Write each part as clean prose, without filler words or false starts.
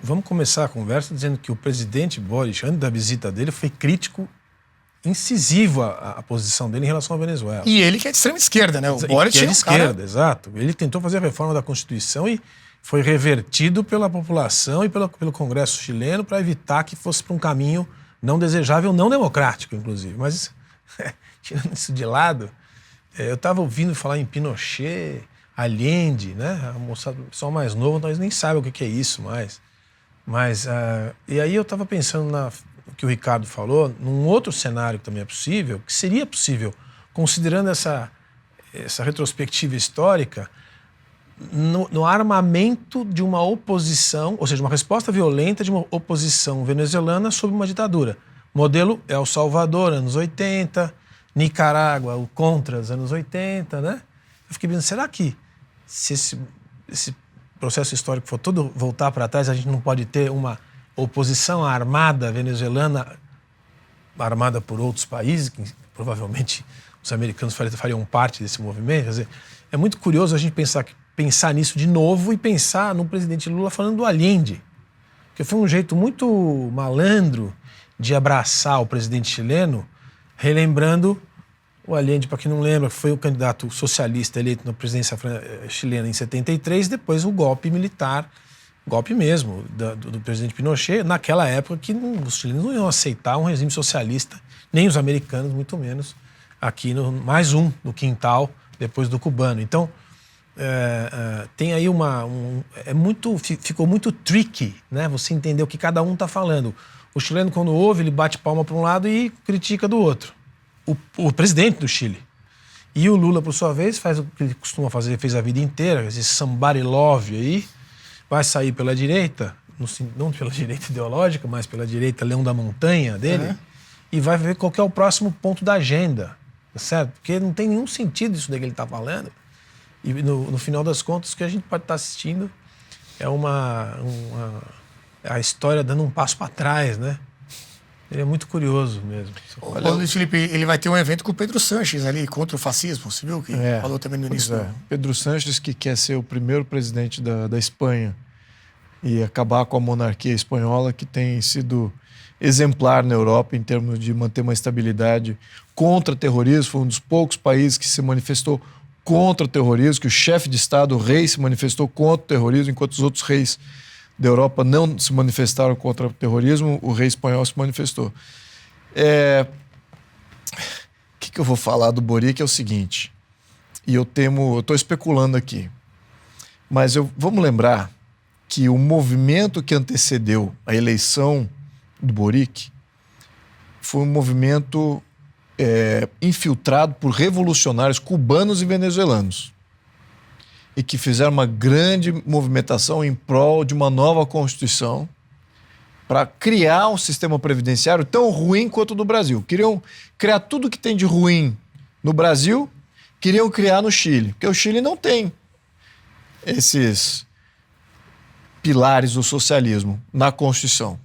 vamos começar a conversa dizendo que o presidente Boric, antes da visita dele, foi crítico, incisivo à posição dele em relação à Venezuela. E ele que é de extrema esquerda, né? O Boric é de esquerda, exato. Ele tentou fazer a reforma da Constituição e foi revertido pela população e pelo Congresso chileno para evitar que fosse para um caminho não desejável, não democrático, inclusive. Mas, tirando isso de lado, eu estava ouvindo falar em Pinochet, Allende, né? A moçada, o pessoal mais novo, talvez nem saiba o que é isso mais. Mas, e aí eu estava pensando no que o Ricardo falou, num outro cenário que também é possível, que seria possível, considerando essa retrospectiva histórica, no armamento de uma oposição, ou seja, uma resposta violenta de uma oposição venezuelana sob uma ditadura. Modelo El Salvador, anos 80, Nicarágua, o Contras, anos 80, né? Eu fiquei pensando, será que se esse processo histórico for todo voltar para trás, a gente não pode ter uma oposição armada venezuelana, armada por outros países, que provavelmente os americanos fariam parte desse movimento? Quer dizer, é muito curioso a gente pensar nisso de novo e pensar no presidente Lula falando do Allende, porque foi um jeito muito malandro de abraçar o presidente chileno, relembrando o Allende, para quem não lembra, foi o candidato socialista eleito na presidência chilena em 73, depois o golpe militar, golpe mesmo, do presidente Pinochet, naquela época que os chilenos não iam aceitar um regime socialista, nem os americanos, muito menos, aqui mais um no quintal, depois do cubano. Então, tem aí ficou muito tricky, né? Você entender o que cada um está falando. O chileno, quando ouve, ele bate palma para um lado e critica do outro. O presidente do Chile. E o Lula, por sua vez, faz o que ele costuma fazer, fez a vida inteira, esse somebody love aí, vai sair pela direita, não pela direita ideológica, mas pela direita leão da montanha dele, e vai ver qual que é o próximo ponto da agenda, tá certo? Porque não tem nenhum sentido isso daí que ele está falando. E no final das contas, o que a gente pode estar assistindo é a história dando um passo para trás, né? Ele é muito curioso mesmo. O Luiz Felipe, ele vai ter um evento com o Pedro Sanches ali, contra o fascismo, você viu? Que falou também no início. Pedro Sanches, que quer ser o primeiro presidente da Espanha e acabar com a monarquia espanhola, que tem sido exemplar na Europa em termos de manter uma estabilidade contra terrorismo. Foi um dos poucos países que se manifestou contra o terrorismo, que o chefe de Estado, o rei, se manifestou contra o terrorismo, enquanto os outros reis da Europa não se manifestaram contra o terrorismo, o rei espanhol se manifestou. O que eu vou falar do Boric é o seguinte, e eu estou especulando aqui, mas vamos lembrar que o movimento que antecedeu a eleição do Boric foi um movimento infiltrado por revolucionários cubanos e venezuelanos, e que fizeram uma grande movimentação em prol de uma nova Constituição para criar um sistema previdenciário tão ruim quanto o do Brasil. Queriam criar tudo que tem de ruim no Brasil, queriam criar no Chile, porque o Chile não tem esses pilares do socialismo na Constituição.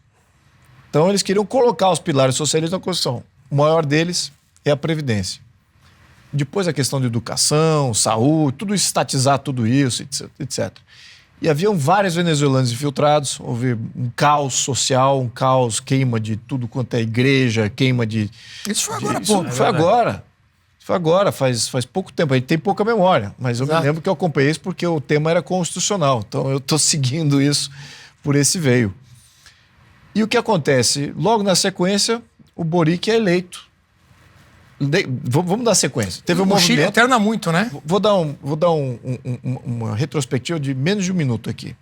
Então eles queriam colocar os pilares socialistas na Constituição. O maior deles é a Previdência. Depois a questão de educação, saúde, tudo isso, estatizar tudo isso, etc. E haviam vários venezuelanos infiltrados, houve um caos social, um caos, queima de tudo quanto é igreja, queima de... Isso foi agora, Foi agora, faz pouco tempo, a gente tem pouca memória, mas eu me lembro que eu acompanhei isso porque o tema era constitucional, então eu estou seguindo isso por esse veio. E o que acontece? Logo na sequência, o Boric é eleito. Vamos dar sequência. Teve um movimento... Chile alterna muito, né? Vou dar uma retrospectiva de menos de um minuto aqui.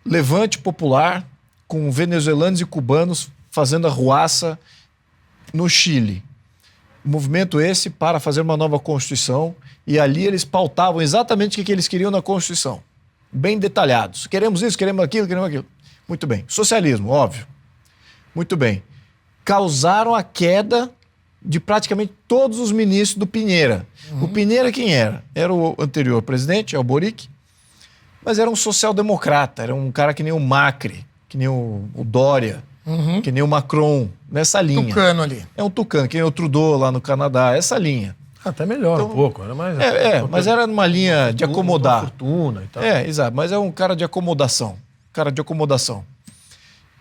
Levante popular com venezuelanos e cubanos fazendo arruaça no Chile. Movimento esse para fazer uma nova Constituição, e ali eles pautavam exatamente o que eles queriam na Constituição. Bem detalhados. Queremos isso, queremos aquilo, queremos aquilo. Muito bem. Socialismo, óbvio. Muito bem. Causaram a queda de praticamente todos os ministros do Pinheira. O Pinheira quem era? Era o anterior presidente, é o Boric, mas era um social-democrata, era um cara que nem o Macri, que nem o Dória, que nem o Macron, nessa linha. Tucano ali. É um tucano, que nem o Trudeau lá no Canadá, essa linha. Até melhor um pouco, era mais... mas era numa linha de acomodar. Fortuna e tal. Exato, mas é um cara de acomodação.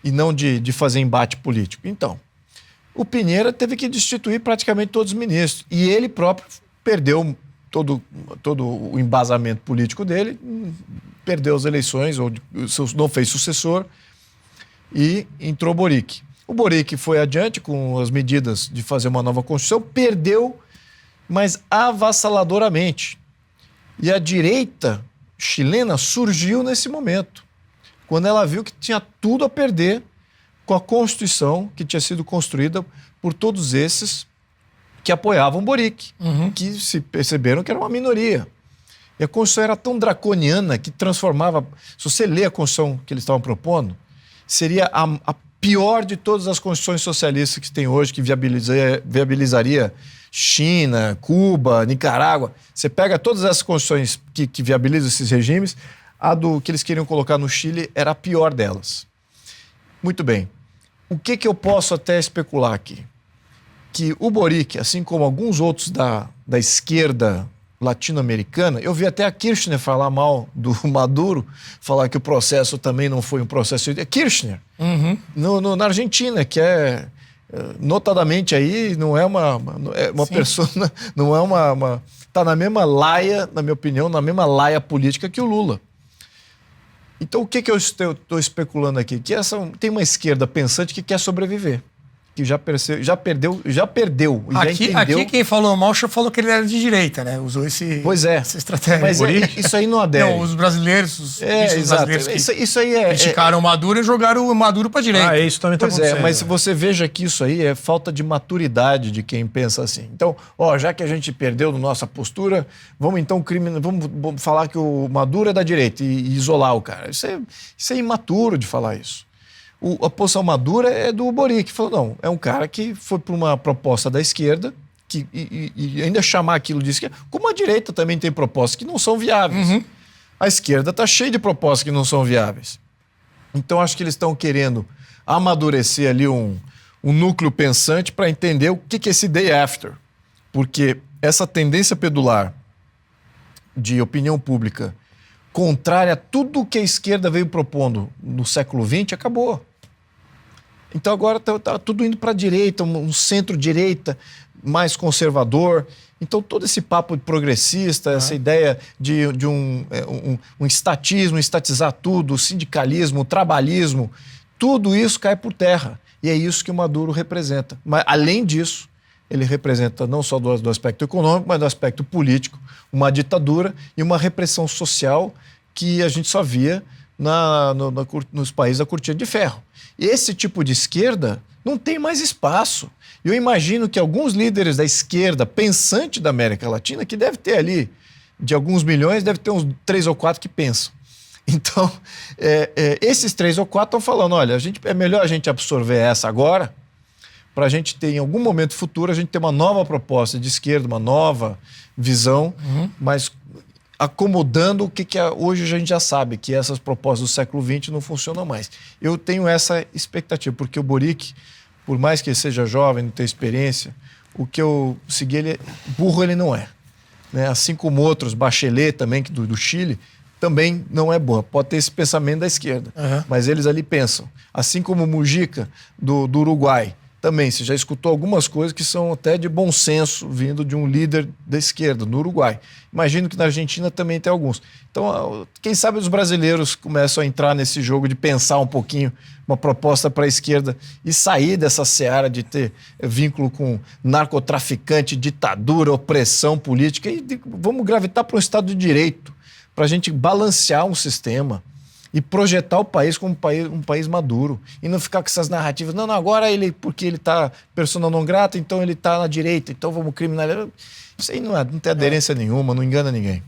e não de fazer embate político. Então, o Piñera teve que destituir praticamente todos os ministros. E ele próprio perdeu todo o embasamento político dele, perdeu as eleições, ou não fez sucessor, e entrou Boric. O Boric foi adiante com as medidas de fazer uma nova Constituição, perdeu, mas avassaladoramente. E a direita chilena surgiu nesse momento, quando ela viu que tinha tudo a perder com a Constituição que tinha sido construída por todos esses que apoiavam Boric, que se perceberam que era uma minoria. E a Constituição era tão draconiana que transformava... Se você lê a Constituição que eles estavam propondo, seria a pior de todas as constituições socialistas que tem hoje, que viabilizaria China, Cuba, Nicarágua. Você pega todas essas constituições que viabilizam esses regimes, a do que eles queriam colocar no Chile era a pior delas. Muito bem. O que eu posso até especular aqui? Que o Boric, assim como alguns outros da esquerda latino-americana, eu vi até a Kirchner falar mal do Maduro, falar que o processo também não foi um processo... Kirchner, na Argentina, que é... Notadamente aí, não é uma pessoa... Não é uma... Está na mesma laia, na minha opinião, na mesma laia política que o Lula. Então, o que eu estou especulando aqui? Que tem uma esquerda pensante que quer sobreviver. Que já perdeu, Aqui quem falou mal falou que ele era de direita, né? Usou essa estratégia. Mas isso aí não adere. Não, os brasileiros, brasileiros que isso aí criticaram o Maduro e jogaram o Maduro para a direita. Isso também está acontecendo. Mas você veja que isso aí é falta de maturidade de quem pensa assim. Então, já que a gente perdeu na nossa postura, vamos então vamos falar que o Maduro é da direita e isolar o cara. Isso é imaturo de falar isso. A posição madura é do Boric, que falou, não, é um cara que foi por uma proposta da esquerda, e ainda chamar aquilo de esquerda, como a direita também tem propostas que não são viáveis. A esquerda está cheia de propostas que não são viáveis. Então, acho que eles estão querendo amadurecer ali um núcleo pensante para entender o que é esse day after. Porque essa tendência pedular de opinião pública contrária a tudo o que a esquerda veio propondo no século XX, acabou. Então agora está tudo indo para a direita, um centro-direita mais conservador. Então todo esse papo progressista, essa ideia de um estatismo, estatizar tudo, o sindicalismo, o trabalhismo, tudo isso cai por terra. E é isso que o Maduro representa. Mas, além disso, ele representa não só do aspecto econômico, mas do aspecto político, uma ditadura e uma repressão social que a gente só via nos países da cortina de ferro. E esse tipo de esquerda não tem mais espaço. Eu imagino que alguns líderes da esquerda pensante da América Latina, que deve ter ali, de alguns milhões, deve ter uns 3 ou 4 que pensam. Então, esses 3 ou 4 estão falando, olha, é melhor a gente absorver essa agora, para a gente ter, em algum momento futuro, a gente ter uma nova proposta de esquerda, uma nova visão, mas acomodando o que hoje a gente já sabe, que essas propostas do século XX não funcionam mais. Eu tenho essa expectativa, porque o Boric, por mais que ele seja jovem, não tenha experiência, o que eu segui, burro ele não é. Né? Assim como outros, Bachelet também, do Chile, também não é boa. Pode ter esse pensamento da esquerda, mas eles ali pensam. Assim como Mujica, do Uruguai, também, você já escutou algumas coisas que são até de bom senso, vindo de um líder da esquerda, no Uruguai. Imagino que na Argentina também tem alguns. Então, quem sabe os brasileiros começam a entrar nesse jogo de pensar um pouquinho uma proposta para a esquerda e sair dessa seara de ter vínculo com narcotraficante, ditadura, opressão política e vamos gravitar para um Estado de Direito, para a gente balancear um sistema e projetar o país como um país maduro. E não ficar com essas narrativas. Não, agora porque ele está persona não grata, então ele está na direita, então vamos criminalizar. Isso aí não tem aderência nenhuma, não engana ninguém.